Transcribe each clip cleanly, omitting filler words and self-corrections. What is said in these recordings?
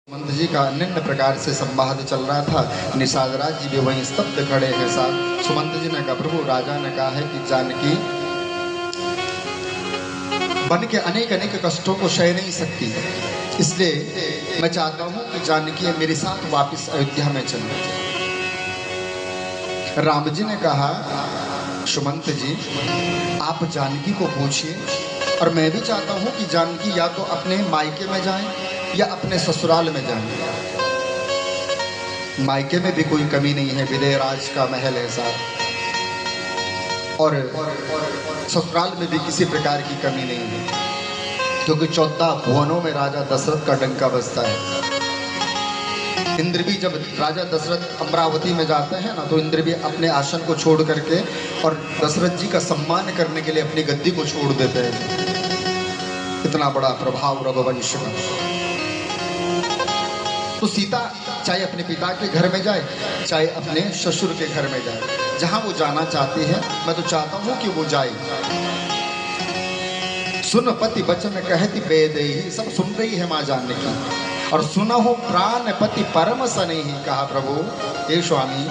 सुमंत जी का निम्न प्रकार से संवाद चल रहा था। निषाद राज जी भी वहीं स्तब्ध खड़े हैं साहब। सुमंत जी ने कहा, प्रभु राजा ने कहा है कि जानकी बन के अनेक अनेक कष्टों को सह नहीं सकती, इसलिए मैं चाहता हूं कि जानकी मेरे साथ वापस अयोध्या में चले। राम जी ने कहा, सुमंत जी आप जानकी को पूछिए, और मैं भी चाहता हूं कि जानकी या तो अपने मायके में जाए या अपने ससुराल में जाए। मायके में भी कोई कमी नहीं है, विदेहराज का महल है साहब, और ससुराल में भी किसी प्रकार की कमी नहीं है, क्योंकि 14 भुवनों में राजा दशरथ का डंका बजता है। इंद्र भी जब राजा दशरथ अमरावती में जाते हैं ना, तो इंद्र भी अपने आसन को छोड़ करके और दशरथ जी का सम्मान करने के लिए अपनी गद्दी को छोड़ देते हैं। इतना बड़ा प्रभाव रघुवंश का। तो सीता चाहे अपने पिता के घर में जाए, चाहे अपने ससुर के घर में जाए, जहां वो जाना चाहती है, मैं तो चाहता हूं कि वो जाए। सुन पति वचन कहती बेदेही, सब सुन रही है मां जानकी, और सुना हो प्राण पति परम स्नेही। कहा, प्रभु हे स्वामी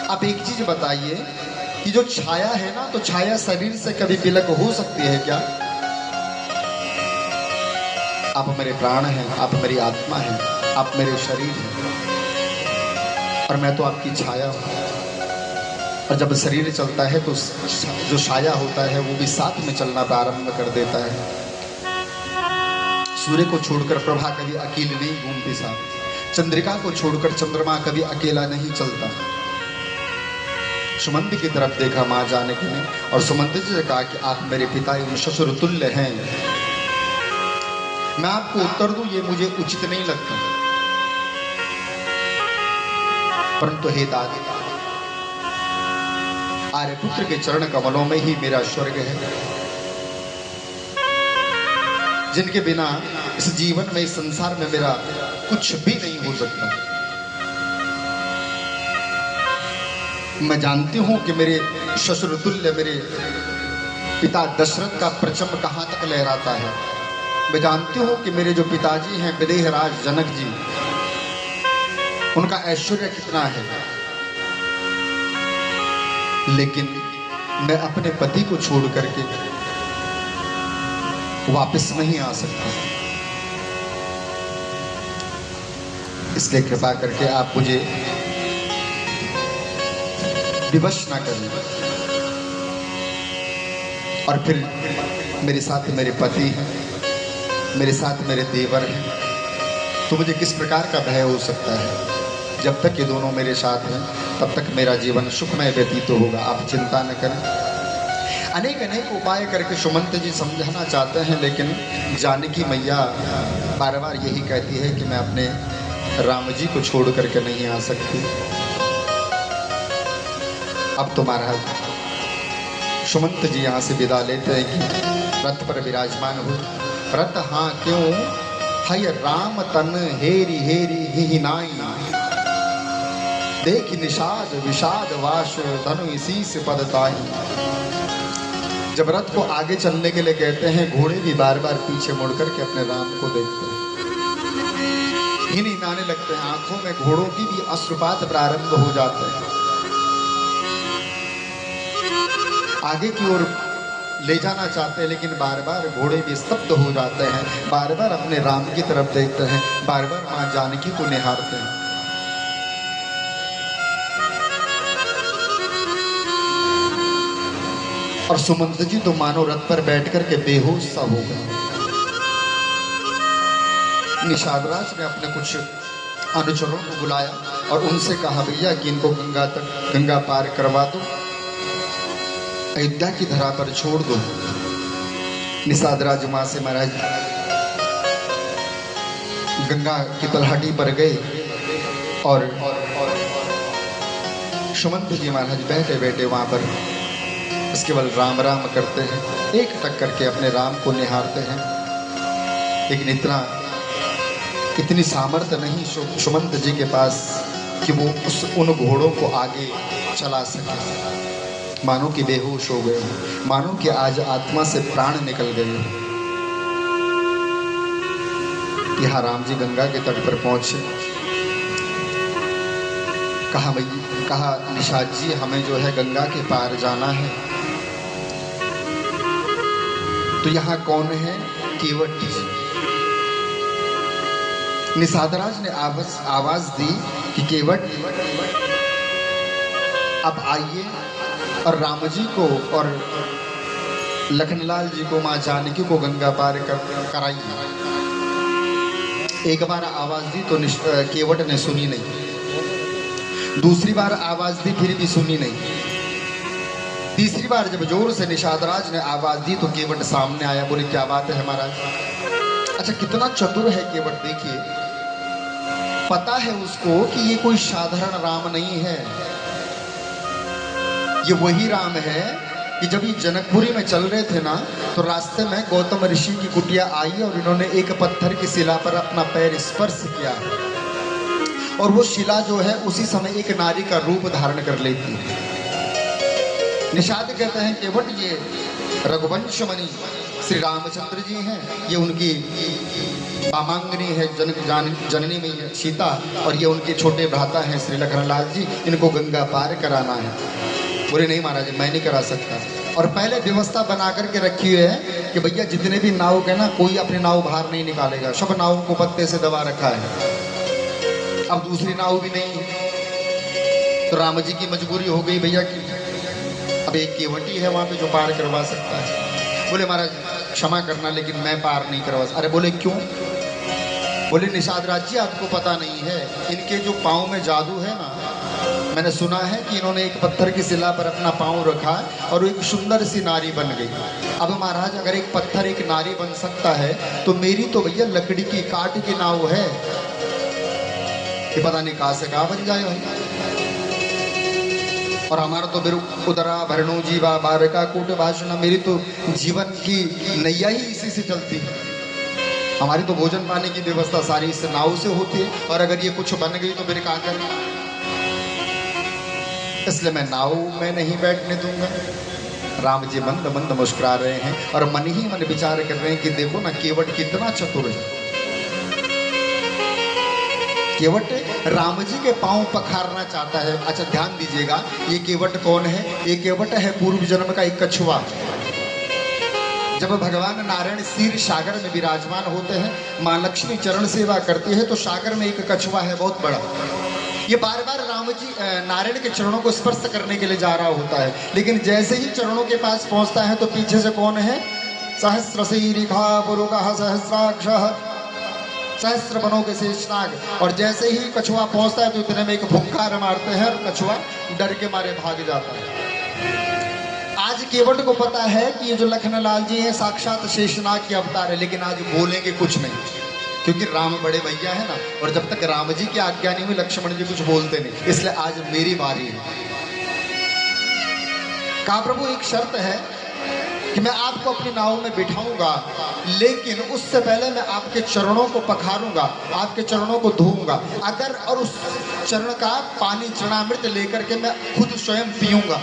आप एक चीज बताइए कि जो छाया है ना, तो छाया शरीर से कभी विलग हो सकती है क्या? आप मेरे प्राण हैं, आप मेरी आत्मा हैं, आप मेरे शरीर हैं, और मैं तो आपकी छाया हूं। और जब शरीर चलता है तो जो छाया होता है वो भी साथ में चलना प्रारंभ कर देता है। सूर्य को छोड़कर प्रभा कभी अकेले नहीं घूमती साहब, चंद्रिका को छोड़कर चंद्रमा कभी अकेला नहीं चलता। सुमंत की तरफ देखा मां जानकी ने, और सुमंत जी ने कहा कि आप मेरे पिता एवं ससुर तुल्य हैं। मैं आपको उत्तर दूं, ये मुझे उचित नहीं लगता, परंतु हे दादी, आर्यपुत्र के चरण कमलों में ही मेरा स्वर्ग है, जिनके बिना इस जीवन में, इस संसार में मेरा कुछ भी नहीं हो सकता। मैं जानती हूं कि मेरे ससुर तुल्य मेरे पिता दशरथ का परचम कहां तक लहराता है। मैं जानती हूं कि मेरे जो पिताजी हैं विदेहराज जनक जी, उनका ऐश्वर्य कितना है, लेकिन मैं अपने पति को छोड़ करके वापस नहीं आ सकता। इसलिए कृपा करके आप मुझे विवश ना करें। और फिर मेरे साथ मेरे पति हैं, मेरे साथ मेरे देवर हैं, तो मुझे किस प्रकार का भय हो सकता है? जब तक ये दोनों मेरे साथ हैं तब तक मेरा जीवन सुखमय व्यतीत होगा, आप चिंता न करें। अनेक अनेक उपाय करके सुमंत जी समझाना चाहते हैं, लेकिन जानकी मैया बार बार यही कहती है कि मैं अपने राम जी को छोड़ करके नहीं आ सकती। अब तो महाराज सुमंत जी यहाँ से विदा लेते हैं कि रथ पर विराजमान हुए। रथ हाँ क्यों हय राम तन हेरी हेरी ही नाई, देख निषाद विषाद वाश धनु इसी से पदताई। जब रथ को आगे चलने के लिए कहते हैं, घोड़े भी बार बार पीछे मुड़ करके अपने राम को देखते हैं, ही नहीं आने लगते हैं, आंखों में घोड़ों की भी अश्रुपात प्रारंभ हो जाते हैं। आगे की ओर ले जाना चाहते हैं, लेकिन बार बार घोड़े भी स्तब्ध हो जाते हैं, बार बार अपने राम की तरफ देखते हैं, बार बार मां जानकी को निहारते हैं। और सुमंत जी तो मानो रथ पर बैठ करके बेहोश सा हो गए। निषाद राज ने अपने कुछ अनुचरों को बुलाया और उनसे कहा, भैया कि इनको गंगा पार करवा दो, अयोध्या की धरा पर छोड़ दो। निषाद राज मां से महाराज गंगा की तलहटी पर गए, और सुमंत जी महाराज बैठे बैठे वहां पर केवल राम राम करते हैं, एक टक करके अपने राम को निहारते हैं। लेकिन इतनी सामर्थ्य नहीं सुमंत जी के पास कि वो उन घोड़ों को आगे चला सके। मानो कि बेहोश हो गए, मानो कि आज आत्मा से प्राण निकल गए। यहाँ राम जी गंगा के तट पर पहुंचे। कहा निषाद जी हमें जो है गंगा के पार जाना है। तो यहाँ कौन है? केवट जी। निषादराज ने आवाज दी कि केवट अब आइए और राम जी को और लखनलाल जी को, माँ जानकी को गंगा पार कराइए। एक बार आवाज दी तो केवट ने सुनी नहीं। दूसरी बार आवाज दी फिर भी सुनी नहीं। तीसरी बार जब जोर से निषादराज ने आवाज दी तो केवट सामने आया। बोले क्या बात है महाराज? अच्छा कितना चतुर है केवट, देखिए पता है उसको कि ये कोई साधारण राम नहीं है। ये वही राम है कि जब ये जनकपुरी में चल रहे थे ना, तो रास्ते में गौतम ऋषि की कुटिया आई और इन्होंने एक पत्थर की शिला पर अपना पैर स्पर्श किया और वो शिला जो है उसी समय एक नारी का रूप धारण कर लेती है। निषाद कहते हैं केवट ये रघुवंश मणि श्री रामचंद्र जी हैं, ये उनकी पामांगनी है जननी में सीता, और ये उनके छोटे भ्राता हैं श्री लखनलाल जी, इनको गंगा पार कराना है। बोले नहीं महाराज मैं नहीं करा सकता। और पहले व्यवस्था बना करके रखी हुई है कि भैया जितने भी नाव के ना, कोई अपनी नाव बाहर नहीं निकालेगा, सब नाव को पत्ते से दबा रखा है। अब दूसरी नाव भी नहीं है तो राम जी की मजबूरी हो गई भैया की अब एक केवटी है वहां पे जो पार करवा सकता है। बोले महाराज क्षमा करना लेकिन मैं पार नहीं करवा सकता। अरे बोले क्यों? बोले निषाद राज जी आपको पता नहीं है, इनके जो पाँव में जादू है ना, मैंने सुना है कि इन्होंने एक पत्थर की शिला पर अपना पाँव रखा और वो एक सुंदर सी नारी बन गई। अब महाराज अगर एक पत्थर एक नारी बन सकता है तो मेरी तो भैया लकड़ी की काट की नाव है, कि पता नहीं कहाँ से कहाँ बन जाए। और हमारा तो मेरे उदरा भरणु जीवा बारका कूट भाषण, मेरी तो जीवन की नैया ही इसी से चलती है। हमारी तो भोजन पाने की व्यवस्था सारी इस नाव से होती है, और अगर ये कुछ बन गई तो फिर क्या करें? इसलिए मैं नाव में नहीं बैठने दूंगा। राम जी मंद मंद मुस्कुरा रहे हैं और मन ही मन विचार कर रहे हैं कि देखो ना केवट कितना चतुर है। केवट राम जी के पांव पखारना चाहता है। अच्छा ध्यान दीजिएगा, ये केवट कौन है? ये केवट है पूर्व जन्म का एक कछुआ। जब भगवान नारायण क्षीर सागर में विराजमान होते हैं, माँ लक्ष्मी चरण सेवा करती है, तो सागर में एक कछुआ है बहुत बड़ा। ये बार बार राम जी नारायण के चरणों को स्पर्श करने के लिए जा रहा होता है, लेकिन जैसे ही चरणों के पास पहुंचता है तो पीछे से कौन है? सहस्रशीरिखा पुरुगः सहस्राक्षः, सहस्र बनों के शेषनाग। और जैसे ही कछुआ पहुंचता है तो इतने में एक फुंकार मारते हैं और कछुआ डर के मारे भाग जाता है। आज केवट को पता है कि ये जो लखनलाल जी हैं साक्षात शेषनाग के अवतार है, लेकिन आज बोलेंगे कुछ नहीं, क्योंकि राम बड़े भैया है ना, और जब तक राम जी की आज्ञा नहीं हुई लक्ष्मण जी कुछ बोलते नहीं। इसलिए आज मेरी बारी है। कहा प्रभु एक शर्त है कि मैं आपको अपनी नाव में बिठाऊंगा, लेकिन उससे पहले मैं आपके चरणों को पखारूंगा, आपके चरणों को धोऊंगा, अगर और उस चरण का पानी चरणामृत लेकर के मैं खुद स्वयं पीऊंगा।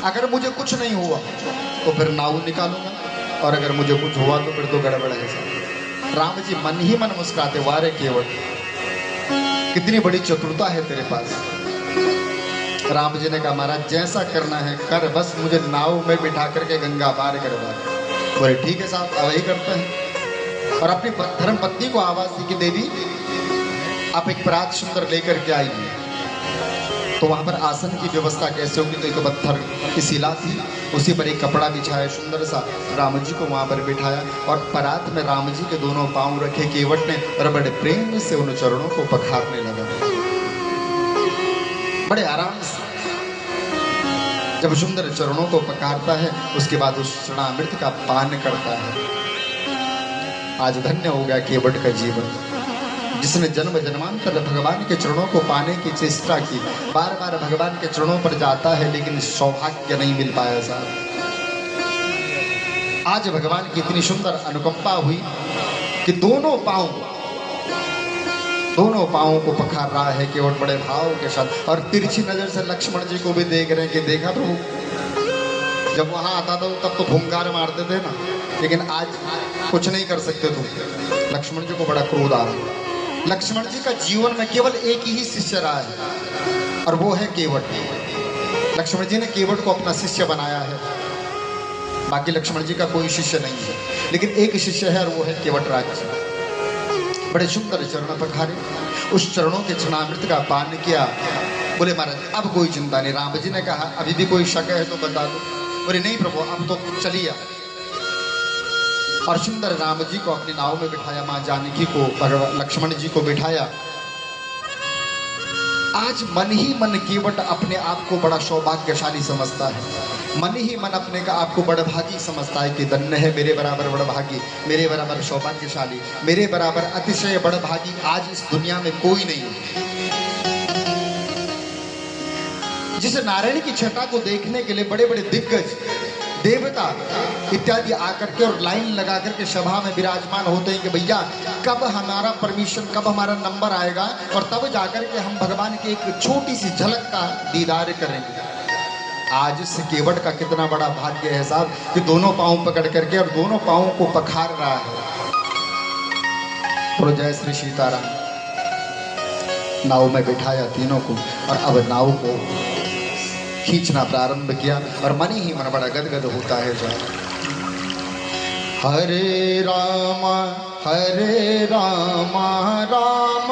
अगर मुझे कुछ नहीं हुआ तो फिर नाव निकालूंगा, और अगर मुझे कुछ हुआ तो फिर तो गड़बड़ है सब। राम जी मन ही मन मुस्कुराते, वारे केवट कितनी बड़ी चतुरता है तेरे पास। राम जी ने कहा महाराज जैसा करना है कर, बस मुझे नाव में बिठा करके गंगा पार करवा। बोले ठीक है साहब, अब वही करते हैं। और अपनी धर्म पत्नी को आवाज दी कि देवी आप एक परात सुंदर लेकर के आइए। तो वहां पर आसन की व्यवस्था कैसे होगी? तो एक पत्थर की शिला थी, उसी पर एक कपड़ा बिछाया सुंदर सा, राम जी को वहां पर बिठाया और परात में राम जी के दोनों पांव रखे केवट ने, और बड़े प्रेम से उन चरणों को पखारने लगा, बड़े आराम से। जब सुंदर चरणों को पखारता है उसके बाद उस चरणामृत का पान करता है। आज धन्य हो गया केवट का जीवन, जिसने जन्म जन्मांतर भगवान के चरणों को पाने की चेष्टा की। बार बार भगवान के चरणों पर जाता है लेकिन सौभाग्य नहीं मिल पाया साहब। आज भगवान की इतनी सुंदर अनुकंपा हुई कि दोनों पांवों को पखार रहा है केवट बड़े भाव के साथ, और तिरछी नजर से लक्ष्मण जी को भी देख रहे हैं कि देखा प्रभु, जब वहां आता था तब तो फुंकार मारते थे ना, लेकिन आज कुछ नहीं कर सकते तुम। लक्ष्मण जी को बड़ा क्रोध आ रहा। लक्ष्मण जी का जीवन में केवल एक ही शिष्य रहा है और वो है केवट। लक्ष्मण जी ने केवट को अपना शिष्य बनाया है, बाकी लक्ष्मण जी का कोई शिष्य नहीं है, लेकिन एक शिष्य है और वो है केवट राज जी। बड़े सुंदर चरण पखारे, उस चरणों के चरणामृत का पान किया। बोले महाराज अब कोई चिंता नहीं। राम जी ने कहा अभी भी कोई शक है तो बता दो। बोले नहीं प्रभु अब तो चलिए। और सुंदर राम जी को अपनी नाव में बिठाया, माँ जानकी को लक्ष्मण जी को बिठाया। आज मन ही मन केवट अपने आप को बड़ा सौभाग्यशाली समझता है, मन ही मन अपने का आपको बड़ा भागी समझता है कि धन्य है मेरे बराबर बड़ा भागी, मेरे बराबर सौभाग्यशाली, मेरे बराबर अतिशय बड़ा भागी आज इस दुनिया में कोई नहीं है। जिस नारायण की छटा को देखने के लिए बड़े बड़े दिग्गज देवता इत्यादि आकर के और लाइन लगा करके सभा में विराजमान होते हैं कि भैया कब हमारा परमिशन, कब हमारा नंबर आएगा और तब जाकर के हम भगवान की एक छोटी सी झलक का दीदार करेंगे। आज इस केवट का कितना बड़ा भाग्य है साहब कि दोनों पांव पकड़ करके और दोनों पांवों को पखार रहा है। तो जय श्री सीताराम। नाव में बिठाया तीनों को और अब नाव को खींचना प्रारंभ किया और मन ही मन बड़ा गदगद होता है। जो हरे राम राम राम